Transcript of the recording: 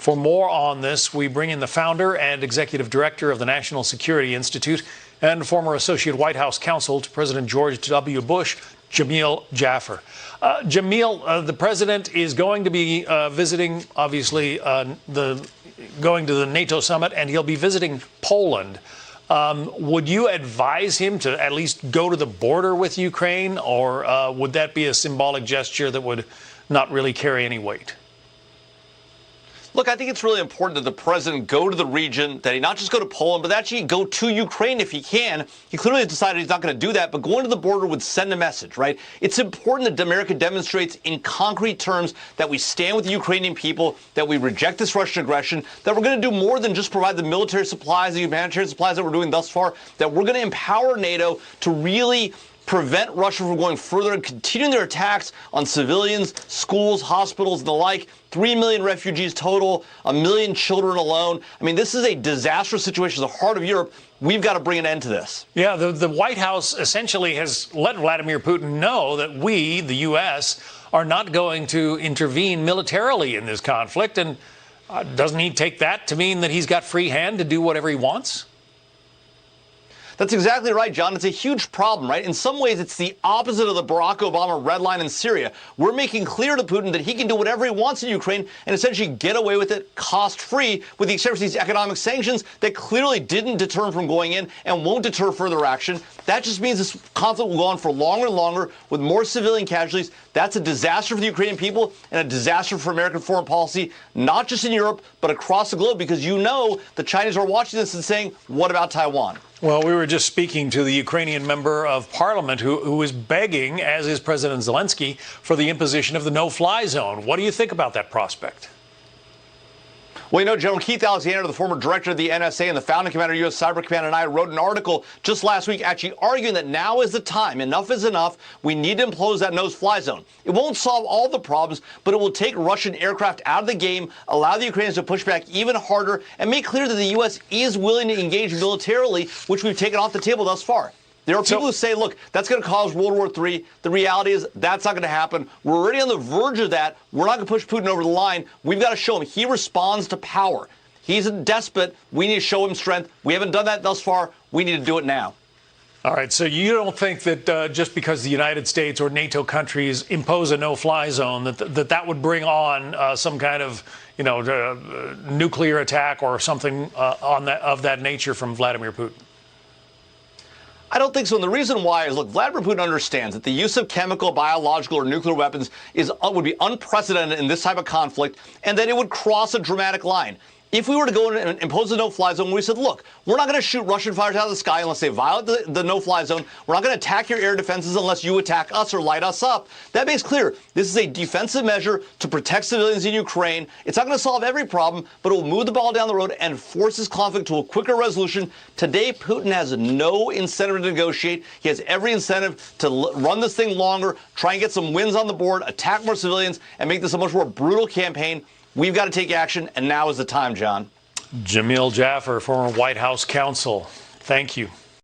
For more on this, we bring in the founder and executive director of the National Security Institute and former associate White House counsel to President George W. Bush, Jamil Jaffer. Jamil, the president is going to be visiting, obviously, going to the NATO summit, and he'll be visiting Poland. Would you advise him to at least go to the border with Ukraine, or would that be a symbolic gesture that would not really carry any weight? Look, I think it's really important that the president go to the region, that he not just go to Poland, but actually go to Ukraine if he can. He clearly decided he's not going to do that, but going to the border would send a message, right? It's important that America demonstrates in concrete terms that we stand with the Ukrainian people, that we reject this Russian aggression, that we're going to do more than just provide the military supplies, the humanitarian supplies that we're doing thus far, that we're going to empower NATO to really prevent Russia from going further and continuing their attacks on civilians, schools, hospitals, and the like. 3 million refugees total, 1 million children alone. I mean, this is a disastrous situation in the heart of Europe. We've got to bring an end to this. Yeah, the White House essentially has let Vladimir Putin know that we, the U.S., are not going to intervene militarily in this conflict. And doesn't he take that to mean that he's got free hand to do whatever he wants? That's exactly right, John. It's a huge problem, right? In some ways, it's the opposite of the Barack Obama red line in Syria. We're making clear to Putin that he can do whatever he wants in Ukraine and essentially get away with it cost-free, with the exception of these economic sanctions that clearly didn't deter him from going in and won't deter further action. That just means this conflict will go on for longer and longer with more civilian casualties. That's a disaster for the Ukrainian people and a disaster for American foreign policy, not just in Europe, but across the globe, because you know the Chinese are watching this and saying, what about Taiwan? Well, we were just speaking to the Ukrainian member of parliament who is begging, as is President Zelensky, for the imposition of the no-fly zone. What do you think about that prospect? Well, you know, General Keith Alexander, the former director of the NSA and the founding commander of U.S. Cyber Command, and I wrote an article just last week actually arguing that now is the time. Enough is enough. We need to impose that no-fly zone. It won't solve all the problems, but it will take Russian aircraft out of the game, allow the Ukrainians to push back even harder, and make clear that the U.S. is willing to engage militarily, which we've taken off the table thus far. There are people who say, look, that's going to cause World War III. The reality is that's not going to happen. We're already on the verge of that. We're not going to push Putin over the line. We've got to show him he responds to power. He's a despot. We need to show him strength. We haven't done that thus far. We need to do it now. All right. So you don't think that just because the United States or NATO countries impose a no-fly zone, that would bring on some kind of, nuclear attack or something of that nature from Vladimir Putin? I don't think so. And the reason why is, look, Vladimir Putin understands that the use of chemical, biological, or nuclear weapons would be unprecedented in this type of conflict, and that it would cross a dramatic line. If we were to go in and impose a no-fly zone, we said, look, we're not going to shoot Russian fighters out of the sky unless they violate the no-fly zone. We're not going to attack your air defenses unless you attack us or light us up. That makes clear this is a defensive measure to protect civilians in Ukraine. It's not going to solve every problem, but it will move the ball down the road and force this conflict to a quicker resolution. Today, Putin has no incentive to negotiate. He has every incentive to run this thing longer, try and get some wins on the board, attack more civilians, and make this a much more brutal campaign. We've got to take action, and now is the time, John. Jamil Jaffer, former White House counsel. Thank you.